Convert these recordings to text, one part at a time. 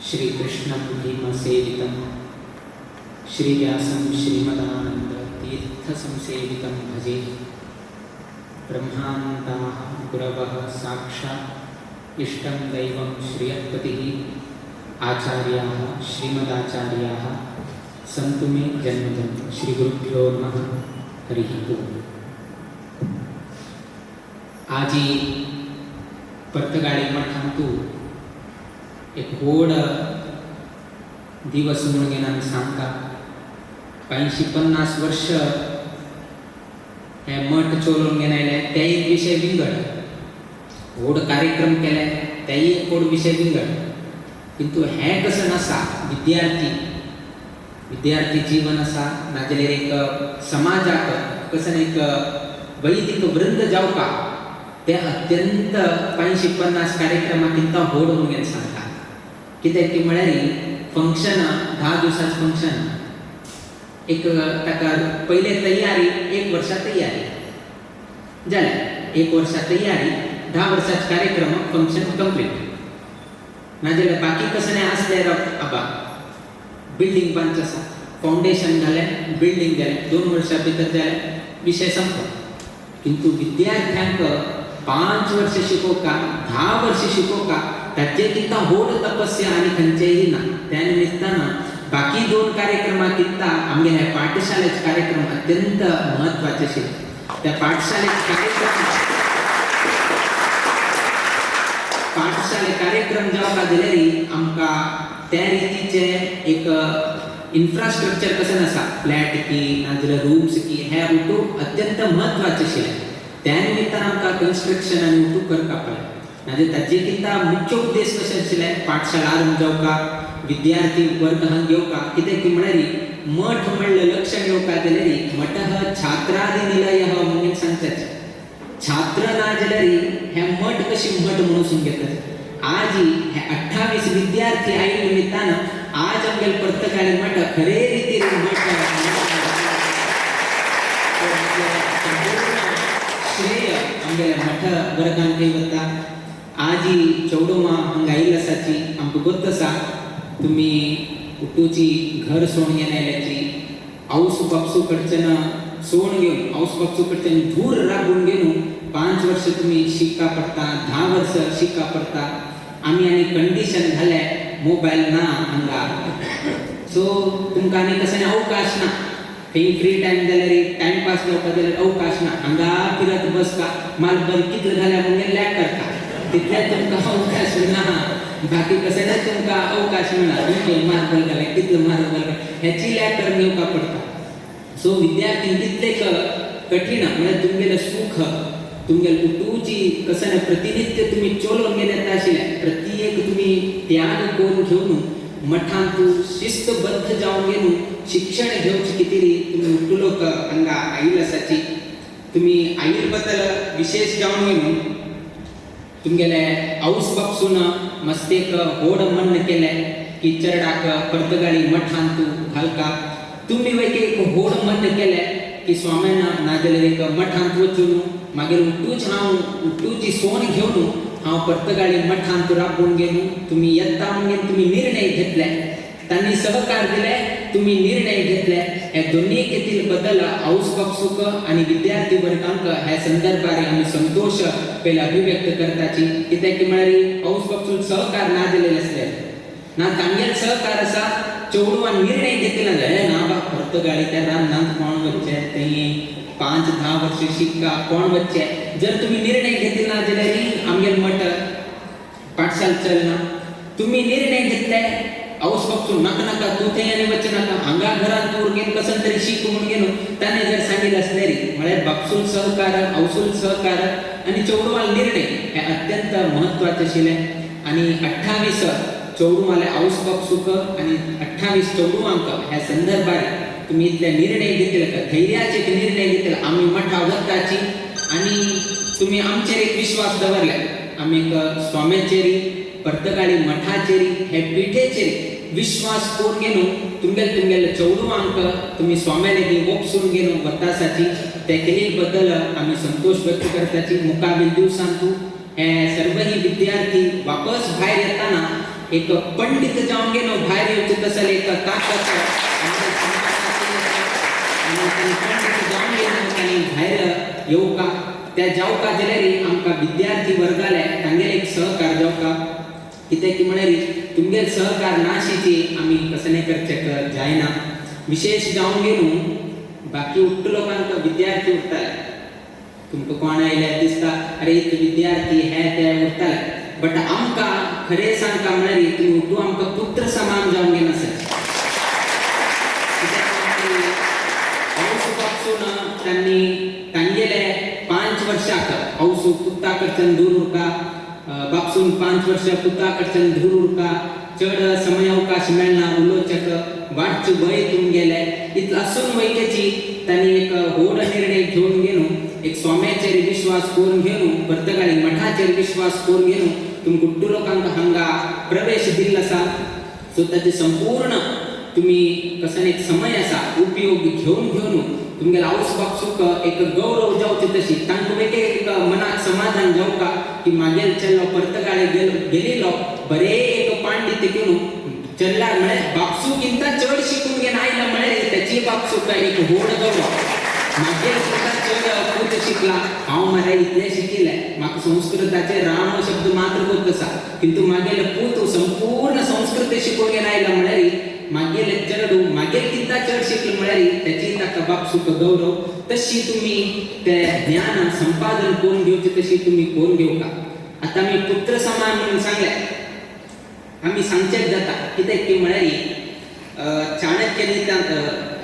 श्रीकृष्णं भीमसेवितं श्रीव्यासं श्रीमदानन्दतीर्थसंसेवितं भजे। ब्रह्मानन्दाः गुरवः साक्षात् इष्टं दैवं श्रियत्पतिः आचार्याः श्रीमदाचार्याः सन्तु मे जन्मजं। श्रीगुरुभ्यो नमः। हरिः ओम्। आजी पर्तगाळी मठांतू एक व्हड दिवस म्हणून गेला सांगता 50-50 वर्ष हे मठ चोरून गेले त्याही विषय विंगड व्हड कार्यक्रम केले त्याही एक व्हड विषय विंगड किंतु हे कसं नसा विद्यार्थी जीवन असा नाजाल्यार एक समाजाक कसं एक वैदिक वृंद जावपा ते अत्यंत 50-50 कार्यक्रमांकिंत व्हड म्हणून सांगता कित्याक की म्हळ्यार फंक्शन 10 दिवसांचं फंक्शन एक ताका पहिले तयारी 1 वर्ष तयारी जालें 1 वर्ष तयारी 10 वर्षांचे कार्यक्रम फंक्शन कंप्लीट नाजाल्यार बाकी कसं नाही असल्यार आबा बिल्डिंग बांदचे आसा फाउंडेशन घालें बिल्डिंग जालें 2 वर्सां भितर जालें विषय संपलो किंतु विद्यार्थ्यांक 5 वर्ष शिकोवका 10 वर्ष शिकोवका ताचे किंता व्हड तपस्या आनी खंयचेय ना। त्या निमित्तान बाकी 2 कार्यक्रमांकिंता आमगे पाठशाळेचे कार्यक्रम अत्यंत महत्वाचे आशिल्ले। त्या पाठशाळे कार्यक्रम जावपा दिल्यार आमकां त्या रितीचे एक इन्फ्रास्ट्रक्चर कसं आसा फ्लॅट की नाजाल्यार रूम्स की हे उठू अत्यंत महत्वाचे आशिल्ले। त्या निमित्तान आमकां कन्स्ट्रक्शन आनी उठू करपाक पडलें नाजाल्यार ताचे किंता मुख्य उद्देश कशें आशिल्ले पाठशाळा आरंभ जावपा विद्यार्थी वर्ग हांगा घेवपा कित्याक की म्हळ्यार मठ म्हणलें लक्षण येवपा जाल्यार मठः छात्रादिनिलयः म्हणून सांगतात छात्र ना जाल्यार हे मठ कशी मठ म्हणून घेतात। आज हे 28 विद्यार्थी आयिल्ल्या निमित्तान आज आमगे पर्तगाळी मठ खरे रितीन मठ श्रेय आमगे मठ वर्गांक वता। आज चौडोमा हांगा आयिल्ले आसाची आमकां गोत आसा तुमी उठूची घर सोडून गेल्याची औस बापसू कडच्यान सोडून घेवन औस बापसू कडच्यान दूर राबून घेवन 5 वर्ष तुम्ही शिकता पडता 10 वर्ष शिकता पडता आमी आनी कंडिशन घाले मोबाईल ना हांगा सो तुमकां आनी कसं अवकाश ना खंय फ्री टायम जाल्यार टायमपास जावपा जाल्यार अवकाश ना हांगा फिरत बसता मालबन कितले जाल्यार म्हणजे लॅक करता तितले तुमकां अवकाश ना बाकी कसं ना तुमकां अवकाश मेळना तुमचे मार्बल घाले कितले मार्बल ह्याची लॅक करून घेवपा पडटा। सो विद्यार्थी कितलेक कठीण म्हणजे तुमगेलें सुख तुमगेलें उठूची कसं ना प्रतिनित्य तुम्ही चोलोवन गेले आशिल्ले प्रत्येक तुम्ही त्याग करून घेवन मठांत शिस्तबद्ध जावन घेवन शिक्षण घेवचे कितें तुम्ही उठूलोक हांगा आयिल्ले आसाची तुम्ही आयिल्ले बद्दल विशेष जावन घेवन तुमगेले औस बापसून मस्तेक व्हड मन केलें की चरडाक पर्तगाळी मठांत घालता तुम्ही वैके एक व्हड मन केलें की स्वाम्यान नाजाल्यार एक मठांत वचून मागीर उठूची सोन घेवन हांव पर्तगाळी मठांत राबून गेलो तुम्ही येता म्हणून तुम्ही निर्णय घेतले तांणी सहकार दिले तुम्ही निर्णय घेतले हे दोन्ही केतील बद्दल औस बापसूक आनी विद्यार्थी वर्गांक ह्या संदर्भात आमी संतोष पयले अभिव्यक्त करताची कित्याक की म्हळ्यार औस बापसूक सहकार ना दिलेले आसले ना तांगेल सहकार आसा चौडवान निर्णय घेतला जाल्यार ना बा पर्तगाळी त्या रानांत कोण वच्चे थंय 5-10 वर्ष शिकता कोण वच्चे जर तुम्ही निर्णय घेतला जाल्यार आमगेल मठ पाठशाला चलना तुम्ही निर्णय घेतलाय औस बघतो नका नका तू ते आणि वच्च नका अंगा घरात दूर गेन कसं तरी शिकवून गेलो त्याने जर सांगितलं असले रे मला बापसूल सहकार औसूल सहकार आणि चौडवाल निर्णय हे अत्यंत महत्वाचे शिले आणि 28 चौडूमाला औस बघसुक आणि 28 चौडू अंक ह्या संदर्भात तुम्ही इथल्या निर्णय घेतले का धैर्याचे निर्णय घेतले आम्ही मठा वक्ताची आणि तुम्ही आमचेर एक विश्वास दवरलाय आम्ही एक स्वाम्याचेरी पर्तगाळी मठाचेरी हे पिठेचेरी विश्वास कोण घेणो तुमगेल चौडू अंक तुम्ही स्वाम्याने ओपसून घेणो वतासाची त्या बद्दल आम्ही संतोष व्यक्त करताची मुकाबील दिवसांतू हे सर्वही विद्यार्थी वापस बाहेर येताना एक पंडित जाऊन घेणो बाहेर येऊचे तसं एक ताकद पंडित जाऊन घेणो आणि बाहेर येऊ का त्या जाऊ का जाल्यार आमकां विद्यार्थी वर्गाले तांगेले एक सहकार जाऊ का कित्याक की म्हळ्यार तुमगेल सहकार नाशिची आम्ही कसं नाही करचेक जायना विशेष जाऊन गेलो बाकी उठ्ठ लोकांक विद्यार्थी उरताले तुमकां कोण आयल्यार दिसता अरे इतके विद्यार्थी हे ते उरताले बट आमकां खरें सांगता म्हळ्यार तुमी उठू आमकां पुत्र समान जावन घेवन आसात त्यांनी तांगेले 5 वर्षाक औसू पुत्ता कडच्यान दूर उरका बापसून 5 वर्ष पुत्ता कडच्यान दूर उरका चड समय अवकाश मेळना उलोवचेक वाटचे भंय तुम गेले इत असून वैकेची त्यांनी एक व्हड निर्णय घेवन गेलो एक स्वाम्याचेर विश्वास करून घेवन पर्तगाळी मठाचेर विश्वास करून घेवन तुम गुड्डू लोकांक हांगा प्रवेश दिल्लो आसा सो ताचे संपूर्ण तुम्ही कसं एक समय असा उपयोग घेऊन तुमगे औस बापसूक एक गौरव जावचे तशी तांकां एक मनाक समाधान जाऊ का की मागेल चल्लो पर्तगाळे गेलेलो बरे एक पांडित घेऊन चल्ला म्हळ्यार बापसूकिंत चड शिकून घेवन आयला म्हळ्यार त्याची बापसूक एक व्हड गौरव मागेल सुद्धा चड खूब शिकला हांव मरे इतलें शिकिल्लें म्हाका संस्कृताचे राम शब्द मात्र बोलत आसा किंतु मागेल पूत संपूर्ण संस्कृत शिकून घेवन आयला म्हळ्यार मागेल चड मागेल किंता चड शिकले म्हळ्यार त्याची ताका बापसूक गौरव तशी तुम्ही ते ज्ञान संपादन करून घेवचे तशी तुम्ही करून घेवका आता मी पुत्र समान म्हणून सांगले आम्ही सांगचेच जाता कित्याक की म्हळ्यार चाणक्य नीतांत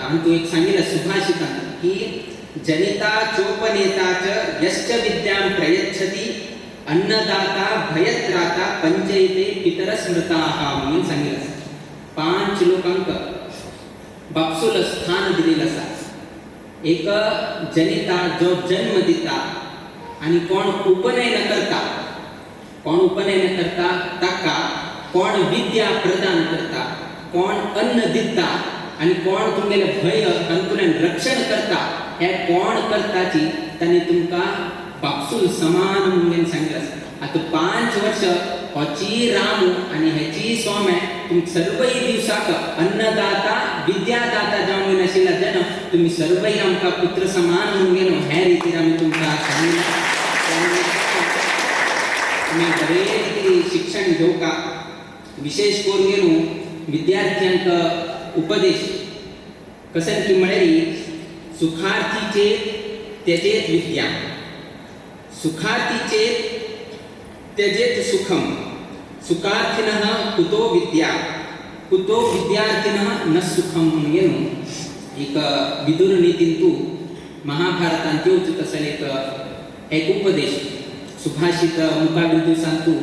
हांतू एक सांगिल्लें सुभाषितांत की जनिता चोपनेता च यश्च विद्यां प्रयच्छति अन्नदाता भयत्राता पंचयते पितर स्मृताः म्हणून सांगिल्लें 5 लोकांक बापसूल स्थान दिलेलं आसा एक जनिता जो जन्म दिता आणि कोण उपनयन करता ताका कोण विद्या प्रदान करता कोण अन्न दिता आणि कोण तुमगेले भय अंतुल्यान रक्षण करता हे कोण करताची तांणी तुमकां बापसूल समान म्हणून सांगितलं आसा आता 5 वर्ष होची राम आणि हेची सोमे तुम सर्वही दिवसाक अन्नदाता विद्यादाता जावन आशिल्ला जन तुम्ही सर्वही आमकां पुत्र समान म्हणून गेलो हे रितीन आमी तुमकां सांगितलें तुम्ही बरे रीती शिक्षण घेवका विशेष करून गेलो विद्यार्थ्यांक उपदेश कशें की म्हळ्यार सुखार्थीचे तेजेत विद्या सुखार्थीचे तेजेत सुखम सुखार्थिनः कुतो विद्या कुतो विद्यार्थिनः न सुखम म्हणून गेलो एक विदुर नीतींतू महाभारतांत येवचो तसले एक उपदेश सुभाषित मुखाबील दिवसांतू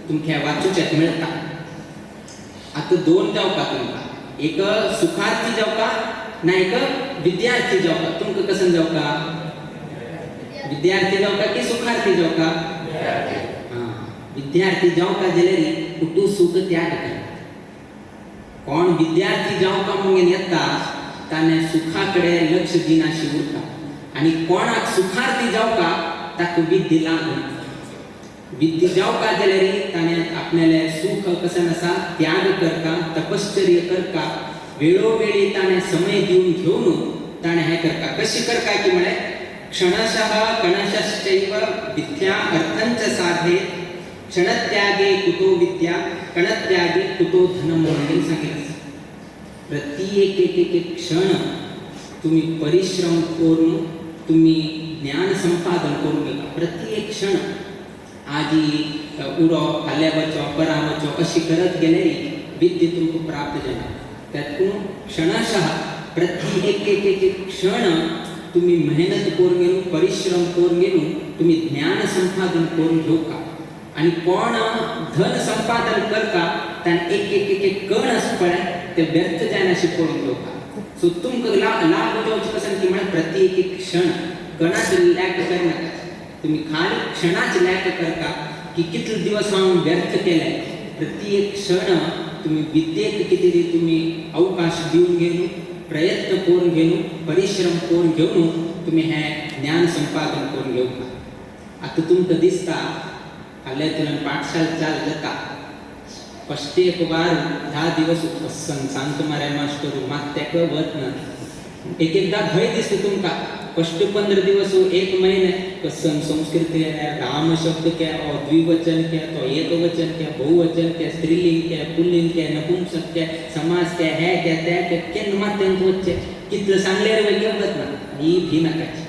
तुमच्या वाचूचेक मेळटा आता 2 जावपा तुमकां एक सुखार्थी जावपा ना एक विद्यार्थी जावपा तुमकां कसन जावपा विद्यार्थी जावपा की सुखार्थी जावपा विद्यार्थी जावपा जाल्यार कुटू सुख त्याग करता कोण विद्यार्थी जावपा म्हणून येता ताणे सुखा कडेन लक्ष दिनाशी उरता आनी कोणाक सुखार्थी जावपा ताका विद्या लागना विद्या जावपा जाल्यार ताणे आपल्याले सुख कसन आसा त्याग करता तपश्चर्य करता वेळोवेळी ताणे समय दिवन घेवन ताणे हे करता कशी करता की म्हळ्यार क्षणशः कणशश्चैव विद्या अर्थंच साधे क्षणत्यागे कुतो विद्या कणत्यागे कुतो धनम म्हणून सांगितलं प्रत्येक एक क्षण तुम्ही परिश्रम करून तुम्ही ज्ञान संपादन करून घेता प्रत्येक क्षण आजी उडो फाल्या वचो परा वचो अशी करत गेलेली विद्या तुमकां प्राप्त जाता. त्यातून क्षणशः प्रति एक क्षण तुम्ही मेहनत करून घेऊन परिश्रम करून घेऊन तुम्ही ज्ञान संपादन करून घेवका. आणि कोण धन संपादन करता त्यान एक कण असं पळय ते व्यर्थ जायनाशी करून घेवका. सो तुमकां लाभ जावचे कसन की म्हळ्यार प्रति एक क्षण कणाच लॅक करनाका. तुम्ही खाली क्षणाच लॅक करता की कितले दिवस हांव व्यर्थ केले. प्रति एक क्षण तुम्ही विद्येक किती तरी तुम्ही अवकाश दिवन घेऊन प्रयत्न करून घेऊन परिश्रम करून घेऊन तुम्ही हे ज्ञान संपादन करून घेवका. आता तुमकां दिसता फाल्यां पाठशाळा चाल जाता फस्ट एक वार 10 दिवस सांगता मरे मास्टर मात तेका वतना एकदा भय दिसता तुमकां. फस्ट 15 दिवस 1 महिने कसन संस्कृत राम शब्द क्या और द्विवचन क्या तो एक वचन क्या बहुवचन क्या स्त्रीलिंग क्या पुल्लिंग क्या नपुंसक क्या समास क्या है क्या त्या क्या केन मात्यंत वच्चे कितलं सांगल्यार वेगळं वतना ही भी नाकाची.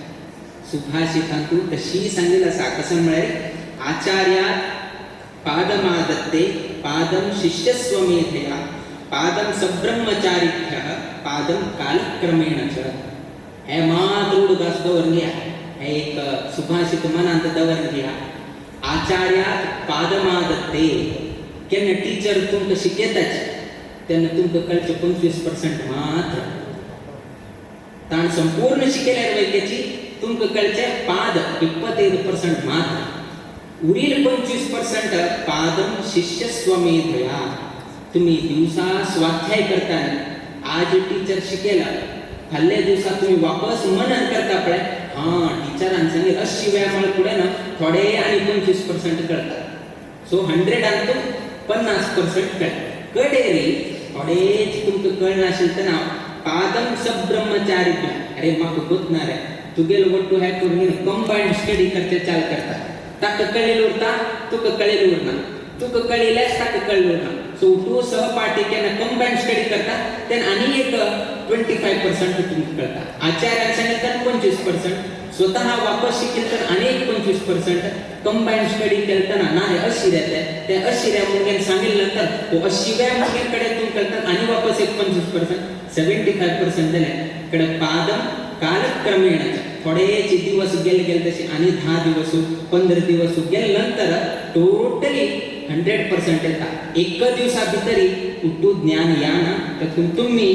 सुभाषितांतू तशी सांगितलं आसा कसं म्हळ्यार आचार्या पादमादत्ते पादम शिष्यस्वमेधया पादम सब्रह्मचारिभ्यः पादम कालक्रमेण च. हे मात्र उडगास दवरून घ्या. हे एक सुभाषित मनांत दवरून घ्या. आचार्यात पादमादत्ते केन्ना टीचर तुमकां शिकयताच तेन्ना तुमकां कळचे 25% मात्र. ताण संपूर्ण शिकयल्यार वैद्याची तुमकां कळचे पाद 25% मात्र. उरील 25% पादम शिष्य स्वमेधया. तुम्ही दिवसा स्वाध्याय करताना आज टीचर शिकेला फाल्या दिवसा तुम्ही वापस मनन करता पळय हां टीचरान सांगितलं अशी वेळा मला पुढे ना थोडे आणि 25% कळतात. सो 100 आणि 50% कळतात. कडेरी थोडेच तुमकां कळनाशिल्लें तेन्ना पादम सब्रह्मचारी अरे म्हाका गोतना रे तुगेलो वट्टू हे करून कंबायंड स्टडी करचे चाल करता. ताका कळेल उरता तुका कळेल उरना तुका कळिल्लें ताका कळेल उरना. सो तूं सहपाठी केन्ना कंबायंड स्टडी करता तेन्ना आनी एक 25% तुमकां कळटा. आचार्यान सांगितलं 25% स्वतः वापस शिकले तर आनी एक 25% कंबायंड स्टडी करतना ना हे अशिऱ्या ते अशिऱ्या मुगेन सांगिल्लें नंतर हो अशिव्या मुगेन कडेन तुमकां कळटा आनी वापस एक 25% 75% जाले कडे पादम कालक्रमेण थोडेच दिवस गेले तसे आणि 10 दिवस 15 दिवस गेले नंतर टोटली 100% येता. एक दिवसा भितरी उठू ज्ञान या ना तर तुम्ही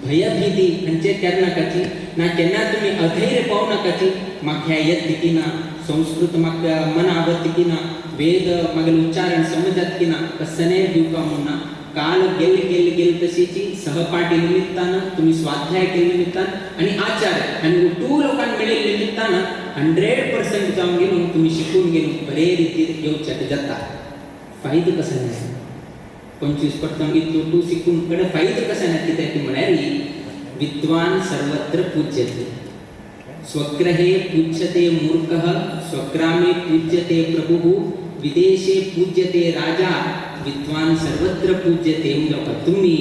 भयभीती म्हणजे करनाकाची ना केन्ना तुम्ही अधैर्य पावू नाकाची. म्हाका येत की ना संस्कृत म्हाका मना आवडती की ना वेद मागेल उच्चारण समजत की ना कसने दिवका म्हणना. काल गेले तशीची सहपाठी निमित्तानं तुम्ही स्वाध्याय केले निमित्तानं आणि आचार्य आणि उठू लोकांना मिळेल निमित्तानं 100% जाऊन गेलो तुम्ही शिकून गेलो बरे रीतीत येऊच्यात जाता. फायदो कसा नाही 25% इतकं तू शिकून कडे फायदो कसा नाही कित्याक म्हळ्यार विद्वान सर्वत्र पूज्यते स्वग्रहे पूज्यते मूर्खः स्वग्रामे पूज्यते प्रभुः विदेशे पूज्यते राजा विद्वान सर्वत्र पूज्यते. तुम्ही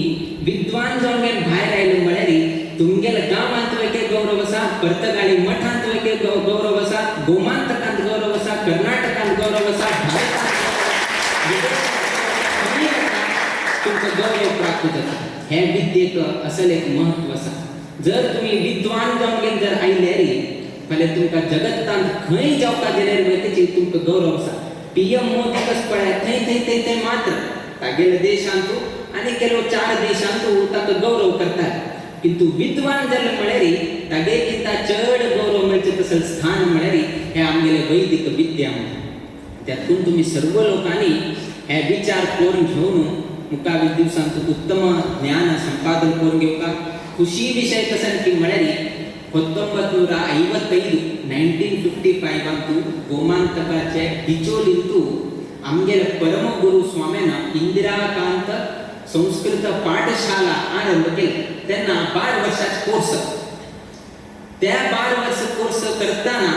विद्वान जाऊन भायर आयले म्हळ्यार तुमगेल्या गांवांत वेगळे गौरव आसा पर्तगाळी मठांत वेगळे गौरव आसा गोमांतकांत गौरव आसा कर्नाटकांत गौरव आसा तुमचं गौरव प्राप्त जाता. हे विद्येक असल एक महत्व आसा. जर तुम्ही विद्वान जावन गेले जर आयले रे फाल्यां तुमकां जगतांत खंय जावपाक गेल्यार तेची तुमकां गौरव आसा. PM मोदी कसं पळय थंय मात्र तागेल्या देशांत आनी केलो 4 देशांत ताका गौरव करतात. किंतु विद्वान जाले म्हळ्यार तागे किंता चड गौरव मेळचे तसं स्थान म्हळ्यार हे आमगेले वैदिक विद्या. त्यातून तुम्ही सर्व लोकांनी हे विचार करून घेऊन मुखावेल दिवसांत उत्तम ज्ञान संपादन करून घेवका. खुशी विषय कसा की म्हळ्यार 1955 1955 गोमांतकाचे डिचोलींतू आमगेले परमगुरू स्वाम्यान इंदिराकांत संस्कृत पाठशाला आरंभ केली. तेन्ना 12 वर्षाचा कोर्स त्या 12 वर्ष कोर्स करताना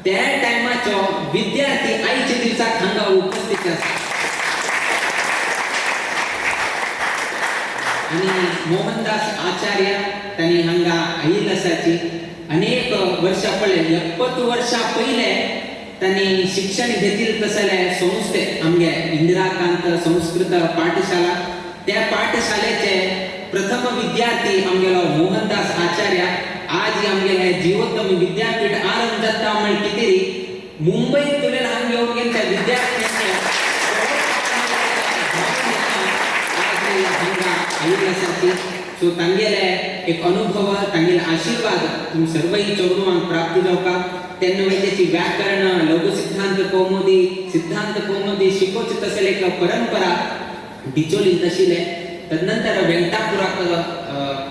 त्या टायमाचो विद्यार्थी आयच्या दिवसाक हांगा उपस्थित आसा. आणि मोहनदास आचार्य तांणी हांगा आयिल्ले आसाची अनेक वर्षां पयले 70 वर्षां पयले त्यांनी शिक्षण घेतील तसले संस्थे आमगे इंदिराकांत संस्कृत पाठशाला त्या पाठशालेचे प्रथम विद्यार्थी आमगेलो मोहनदास आचार्य आज आमगे जीवोत्तम विद्यापीठ आरंभ जाता म्हण कितेरी मुंबई तुलेन हांग येऊन गेन त्या विद्यार्थ्यांचे सो तांगेले एक अनुभव तांगेले आशीर्वाद तुम सर्वही चौडवांक प्राप्त जावका त्यांना वैद्याची व्याकरण लघु सिद्धांत कौमुदी शिकोच तसले एक परंपरा डिचोली तशिले तदनंतर वेंकटापुराक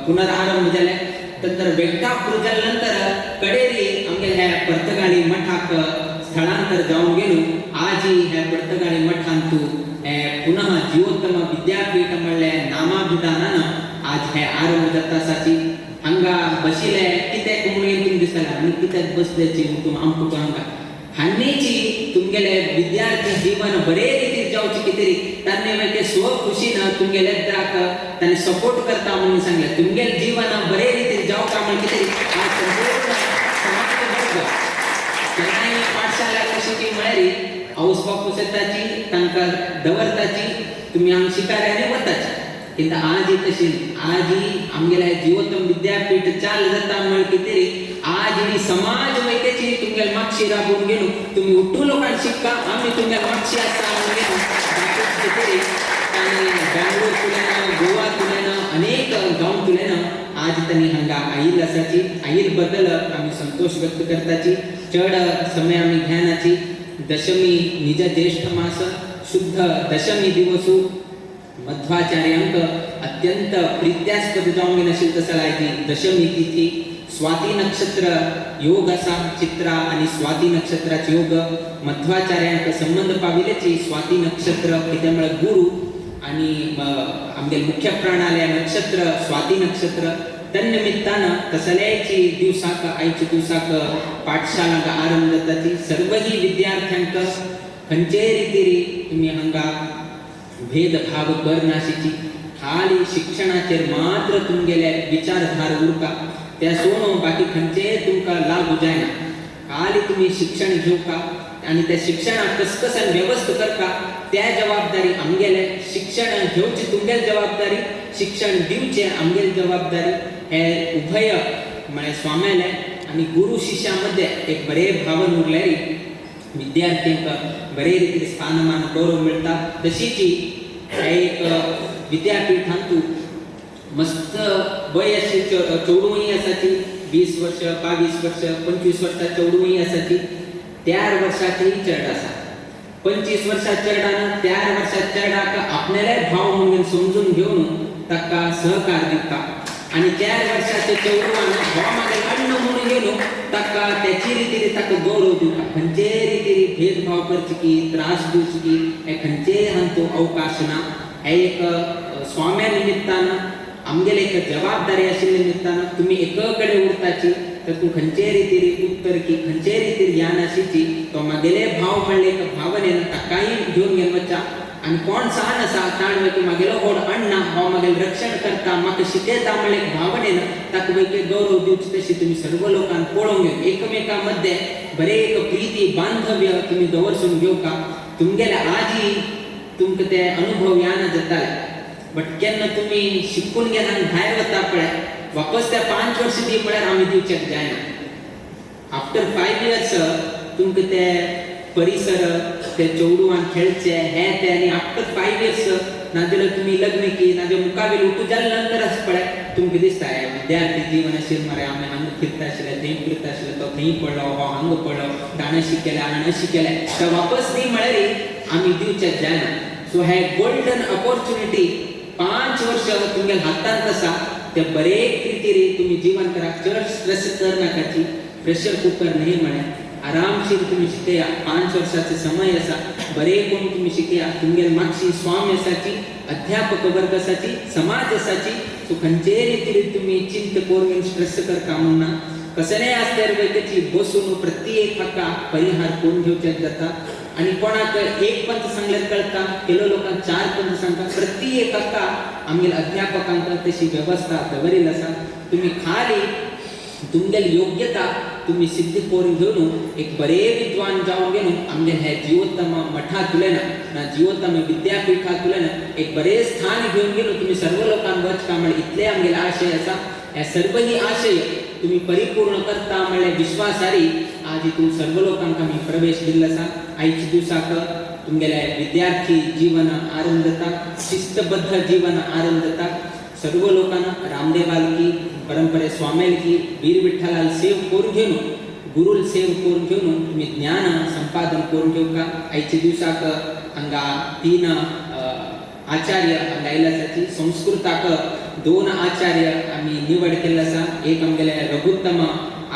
पुनरारंभ जाले तदनंतर वेंकटापूर जाल्यानंतर कडेरी आमगे हे पर्तगाळी मठाक स्थळांतर जाऊन गेलो आजी हे पर्तगाळी मठांतू पुनः जीवोत्तम विद्यापीठ म्हणले नामाभिधानान आज हे आरंभ जातासाची हांगा बशिले कित्याक म्हणून तुम दिसला आनी कित्याक बसल्याची तुम आमकां हांगा हान्नीची तुमगेले विद्यार्थी जीवन बरे रीतीन जावची कितेरी तांणी मागीर स्व खुशीन तुमगेले द्राक तांणी सपोर्ट करता म्हणून सांगले तुमगेले जीवन बरे रीतीन जावका म्हण कितेरी आज संपूर्ण समाज वर्ग केन्नाय पाठशाला कशी म्हळ्यारी हाऊस बापूसताची तांकां दवरताची तुमी हांगा शिकाऱ्यांनी वताची किंतु आज तशी आज आमगेले जीवोत्तम विद्यापीठ चाल जाता म्हण कितेरी आज ही समाज वैद्याची तुमगेले मागशी राबून गेलो तुम्ही उठू लोकांक शिकता आम्ही तुमगेले मागशी आसता म्हण गेलो कितेरी तांणी बँगलोर तुलेन गोवा तुलेन अनेक गांव तुलेन आज तांणी हांगा आयिल्ल आसाची आयिल्ल बद्दल आमी संतोष व्यक्त करताची चड समय आमी घेनाची दशमी निज ज्येष्ठ मास शुद्ध दशमी दिवसू मध्वाचार्यांक अत्यंत प्रीत्यास्पद जावंक नाशिल्ली तसलायची दशमी तिथी स्वाती नक्षत्र योग असा चित्रा आणि स्वाती नक्षत्राचे योग मध्वाचार्यांक संबंध पाविलेची स्वाती नक्षत्र कितें म्हळ्यार गुरु आणि आमगे मुख्य प्राणालय नक्षत्र स्वाती नक्षत्र तन्निमित्तान तसल्याची दिवसाक आयच्या दिवसाक पाठशालांक आरंभ जाताची सर्वही विद्यार्थ्यांक खंयचे रितीरी तुमी हांगा भेदभाव करनाशिची खाली शिक्षणाचेर मात्र तुमगेले विचारधार उरता त्या सोडून बाकी खंयचे तुमकां लागू जायना खाली तुमी शिक्षण घेवका आणि त्या शिक्षणाक कसकसान व्यवस्थ करता त्या जबाबदारी आमगेले शिक्षण घेवची तुमगेली जबाबदारी शिक्षण दिवचे आमगेली जबाबदारी हे उभय म्हळ्यार स्वाम्याले आणि गुरु शिष्यामध्ये एक बरे भावन उरलेली विद्यार्थ्यांक बरे रीतीन स्थानमान गौरव मिळता तशीच एक विद्यापीठांतू मस्त वय अशी चौडवणी आसाची 20 वर्ष 22 वर्ष 25 वर्षां चौडवणी आसाची 4 वर्षाची चेड आसा 25 वर्षां चेडान 4 वर्षां चेडाक आपणेले भाव म्हणून समजून घेवन ताका सहकार दिता आणि 4 वर्षाचे चौडवान भाव मागेल अन्न म्हणून गेलो ताका त्याची रीतीने ताका गौरव दिवता खंयचे रीतीने भेदभाव करचे की त्रास दिवचे की हे खंयचे हांतो अवकाश ना हे एक स्वाम्या निमित्तान आमगेले एक जबाबदारी आशिल्ल्या निमित्तान तुमी एक कडेन उरताची तर तूं खंयचे रीतीने उत्तर की खंयचे रीतीने ज्ञान आशिची तो मागेले भाव म्हणले एक भावनेन ताकाय घेवन गेल वचा आणि कोण सान आसा ताण वयके मागेलो व्हड अण्णा हो मागेल रक्षण करता म्हाका शिकयता म्हणले भावनेन ताका वयके गौरव दिवचे तशी तुमी सर्व लोकांक पळोवंक घेवन एकमेका मध्ये बरे एक प्रीती बांधव्य तुमी दवरसून घेवका तुमगेले आजी तुमकां ते अनुभव याना जाताले बट केन्ना तुमी शिकून गेला आनी भायर वता पळय वापस त्या 5 वर्ष दी म्हळ्यार आमी दिवचेक जायना आफ्टर 5 इयर्स तुमकां ते परिसर ते चौडवान खेळचे हे ते आणि आफ्टर 5 इयर्स नाजाल्यार तुमी लग्न की नाजाल्यार मुखावेल उठू जाल्या नंतरच पळय तुमकां दिसता विद्यार्थी जीवन आशिल्लें मरे आमी हांगा फिरता आशिल्ले थंय फिरता आशिल्ले तो थंय पडलो हो हांगा पडलो ताणें शिकयलें हाणें शिकयलें तर वापस दी म्हळ्यार आमी दिवचें जायना सो हे गोल्डन ऑपॉर्च्युनिटी 5 वर्ष तुमगेल्या हातांत आसा ते बरे रितीन तुमी जीवन करा चड स्ट्रेस करनाकाची प्रेशर कुकर न्ही म्हळ्यार आरामशीर तुमी शिकया 5 वर्षाचे समय आसा बरे कोण तुमी शिकया तुमगेले मागची स्वामी आसाची अध्यापक वर्ग आसाची समाज आसाची सो खंयचे रीतीन तुमी चिंत करून स्ट्रेस करता म्हणना कसलेय आसल्यार वैद्याची बसून प्रत्येक हाका परिहार करून घेवचे जाता आणि कोणाक एक पंथ सांगल्यार कळटा केलो लोकांक 4 पंथ सांगता प्रत्येक हाका आमगेल्या अध्यापकांक तशी व्यवस्था दवरिल्ली आसा तुमी खाली तुमगेली योग्यता तुम्ही सिद्ध करून घेऊन एक बरे विद्वान जाऊन गेलो आमगे हे जीवोत्तम मठा तुलेन ना जीवोत्तम विद्यापीठा तुलेन एक बरे स्थान घेऊन गेलो तुम्ही सर्व लोकांना वच का म्हणजे इथले आमगे आशय असा या सर्व ही आशय तुम्ही परिपूर्ण करता म्हणजे विश्वासारी आज इथून सर्व लोकांका मी प्रवेश दिल्लसा आईची दिवसाक तुमगेले विद्यार्थी जीवन आनंदता शिस्तबद्ध जीवन आनंदता सर्व लोकांना रामदेवाल परंपरे स्वामेल की वीर विठ्ठलाल सेव करून घेऊन गुरुल सेव करून घेऊन तुम्ही ज्ञान संपादन करून घेऊ का आईच्या दिवसाक हांगा 3 आचार्य हांगा इलासाची संस्कृताक 2 आचार्य आम्ही निवड केला आसा एक आमगेले रघुत्तम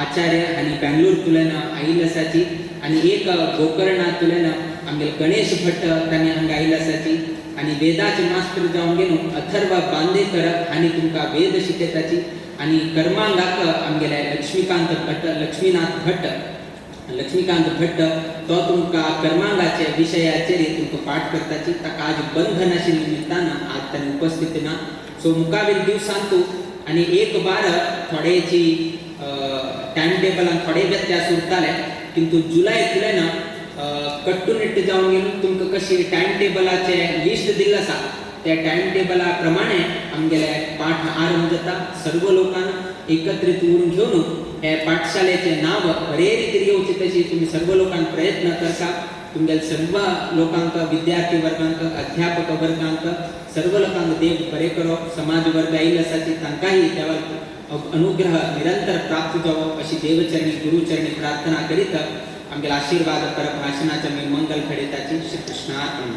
आचार्य आणि बँगलोर तुलेन आईलासाची आणि एक गोकर्णा तुलेन आमगेले गणेश भट्ट तांणी हांगा आईलासाची आणि वेदाचे मास्टर जाऊन गेलो अथर्व बांदेकर आणि तुमका वेद शिकयताची आणि कर्मांगाक आमगेले लक्ष्मीनाथ भट्ट तो तुमका कर्मांगाचे विषयाचेर तुमका पाठ करताची ताका आज बंधनाशी निमित्तान आज तांणी उपस्थित ना सो मुकावेल दिवसांतू आणि एक बार थोडेची टाइम टेबलान थोडे व्यत्यास उरताले किंतु जुलै तुलेन कट्टुनिट्ट जाऊन गेलो तुमका कशी टाइम टेबलाचे लिस्ट दिल्लं आसा त्या टाइम टेबला प्रमाणे आमगेले पाठ आरंभ जाता सर्व लोकांना एकत्रित उरून घेऊन हे पाठशालेचे नाव बरे रितीन येवचे तशी तुम्ही सर्व लोकांना प्रयत्न करता तुमगेल सर्व लोकांक विद्यार्थी वर्गांक अध्यापक वर्गांक सर्व लोकांक देव बरे करो समाज वर्ग येईल आसाची तांकांही देवा अनुग्रह निरंतर प्राप्त जावो अशी देवचरणी गुरुचरणी प्रार्थना करीत आमगेले आशीर्वाद पर भाषणाच्या मी मंगल खडेताची श्री कृष्णार्पण